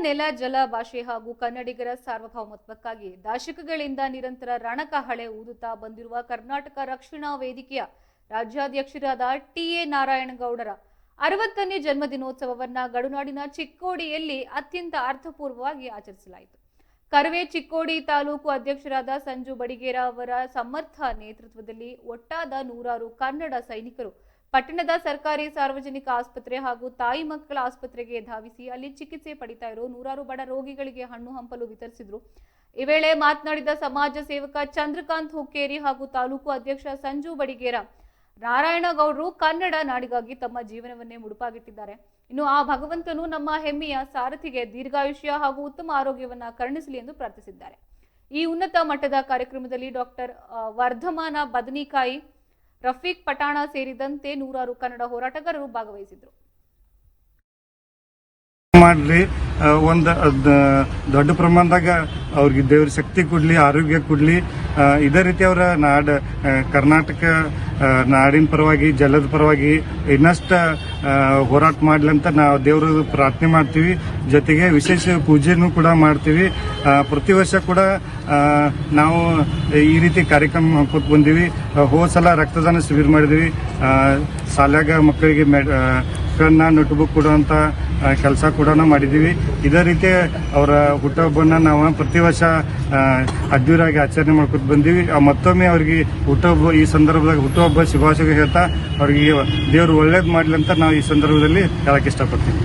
ನೆಲ ಜಲ ಭಾಷೆ ಹಾಗೂ ಕನ್ನಡಿಗರ ಸಾರ್ವಭೌಮತ್ವಕ್ಕಾಗಿ ದಶಕಗಳಿಂದ ನಿರಂತರ ರಣಕಹಳೆ ಊದುತ್ತಾ ಬಂದಿರುವ ಕರ್ನಾಟಕ ರಕ್ಷಣಾ ವೇದಿಕೆಯ ರಾಜ್ಯಾಧ್ಯಕ್ಷರಾದ ಟಿ.ಎ. ನಾರಾಯಣಗೌಡರ 60ನೇ ಜನ್ಮದಿನೋತ್ಸವವನ್ನು ಗಡುನಾಡಿನ ಚಿಕ್ಕೋಡಿಯಲ್ಲಿ ಅತ್ಯಂತ ಅರ್ಥಪೂರ್ವವಾಗಿ ಆಚರಿಸಲಾಯಿತು. ಕರವೇ ಚಿಕ್ಕೋಡಿ ತಾಲೂಕು ಅಧ್ಯಕ್ಷರಾದ ಸಂಜು ಬಡಿಗೇರ ಅವರ ಸಮರ್ಥ ನೇತೃತ್ವದಲ್ಲಿ ಒಟ್ಟಾದ ನೂರಾರು ಕನ್ನಡ ಸೈನಿಕರು ಪಟ್ಟಣದ ಸರ್ಕಾರಿ ಸಾರ್ವಜನಿಕ ಆಸ್ಪತ್ರೆ ಹಾಗೂ ತಾಯಿ ಮಕ್ಕಳ ಆಸ್ಪತ್ರೆಗೆ ಧಾವಿಸಿ ಅಲ್ಲಿ ಚಿಕಿತ್ಸೆ ಪಡಿತಾ ಇರೋ ನೂರಾರು ಬಡ ರೋಗಿಗಳಿಗೆ ಹಣ್ಣು ಹಂಪಲು ವಿತರಿಸಿದ್ರು. ಈ ವೇಳೆ ಮಾತನಾಡಿದ ಸಮಾಜ ಸೇವಕ ಚಂದ್ರಕಾಂತ್ ಹುಕ್ಕೇರಿ ಹಾಗೂ ತಾಲೂಕು ಅಧ್ಯಕ್ಷ ಸಂಜು ಬಡಿಗೇರ, ನಾರಾಯಣಗೌಡರು ಕನ್ನಡ ನಾಡಿಗಾಗಿ ತಮ್ಮ ಜೀವನವನ್ನೇ ಮುಡುಪಾಗಿಟ್ಟಿದ್ದಾರೆ. ಇನ್ನು ಆ ಭಗವಂತನು ನಮ್ಮ ಹೆಮ್ಮೆಯ ಸಾರಥಿಗೆ ದೀರ್ಘಾಯುಷ್ಯ ಹಾಗೂ ಉತ್ತಮ ಆರೋಗ್ಯವನ್ನ ಕರುಣಿಸಲಿ ಎಂದು ಪ್ರಾರ್ಥಿಸಿದ್ದಾರೆ. ಈ ಉನ್ನತ ಮಟ್ಟದ ಕಾರ್ಯಕ್ರಮದಲ್ಲಿ ಡಾಕ್ಟರ್ ವರ್ಧಮಾನ ಬದನಿಕಾಯಿ, ರಫೀಕ್ ಪಠಾಣ ಸೇರಿದಂತೆ ನೂರಾರು ಕನ್ನಡ ಹೋರಾಟಗಾರರು ಭಾಗವಹಿಸಿದ್ರು. ಮಾಡ್ರಿ ಒಂದು ದೊಡ್ಡ ಪ್ರಮಾಣದಾಗ ಅವ್ರಿಗೆ ದೇವ್ರ ಶಕ್ತಿ ಕೊಡ್ಲಿ, ಆರೋಗ್ಯ ಕೊಡ್ಲಿ. ಇದೇ ರೀತಿ ಅವರ ಕರ್ನಾಟಕ ನಾಡಿನ ಪರವಾಗಿ, ಜಲದ ಪರವಾಗಿ ಇನ್ನಷ್ಟು ಹೋರಾಟ ಮಾಡ್ಲಿ ಅಂತ ನಾವು ದೇವ್ರ ಪ್ರಾರ್ಥನೆ ಮಾಡ್ತೀವಿ. ಜೊತೆಗೆ ವಿಶೇಷ ಪೂಜೆನೂ ಕೂಡ ಮಾಡ್ತೀವಿ. ಪ್ರತಿ ವರ್ಷ ಕೂಡ ನಾವು ಈ ರೀತಿ ಕಾರ್ಯಕ್ರಮ ಹಾಕೋತ ಬಂದೀವಿ. ಹೋದ ಸಲ ರಕ್ತದಾನ ಶಿಬಿರ ಮಾಡಿದ್ವಿ. ಶಾಲ್ಯಾಗ ಮಕ್ಕಳಿಗೆ ನೋಟ್ ಬುಕ್ ಕೊಡುವಂತ ಕೆಲಸ ಕೂಡ ಮಾಡಿದ್ದೀವಿ. ಇದೇ ರೀತಿ ಅವರ ಹುಟ್ಟುಹಬ್ಬನ ನಾವು ಪ್ರತಿ ವರ್ಷ ಅದ್ದೂರಿಯಾಗಿ ಆಚರಣೆ ಮಾಡ್ಕೊತ ಬಂದೀವಿ. ಮತ್ತೊಮ್ಮೆ ಅವ್ರಿಗೆ ಹುಟ್ಟುಹಬ್ಬ, ಈ ಸಂದರ್ಭದಾಗ ಹುಟ್ಟುಹಬ್ಬ ಶುಭಾಶಯ ಹೇಳ್ತಾ ಅವ್ರಿಗೆ ದೇವ್ರು ಒಳ್ಳೇದು ಮಾಡ್ಲಿ ಅಂತ ನಾವು ಈ ಸಂದರ್ಭದಲ್ಲಿ ಹೇಳಕ್ ಇಷ್ಟಪಡ್ತೀವಿ.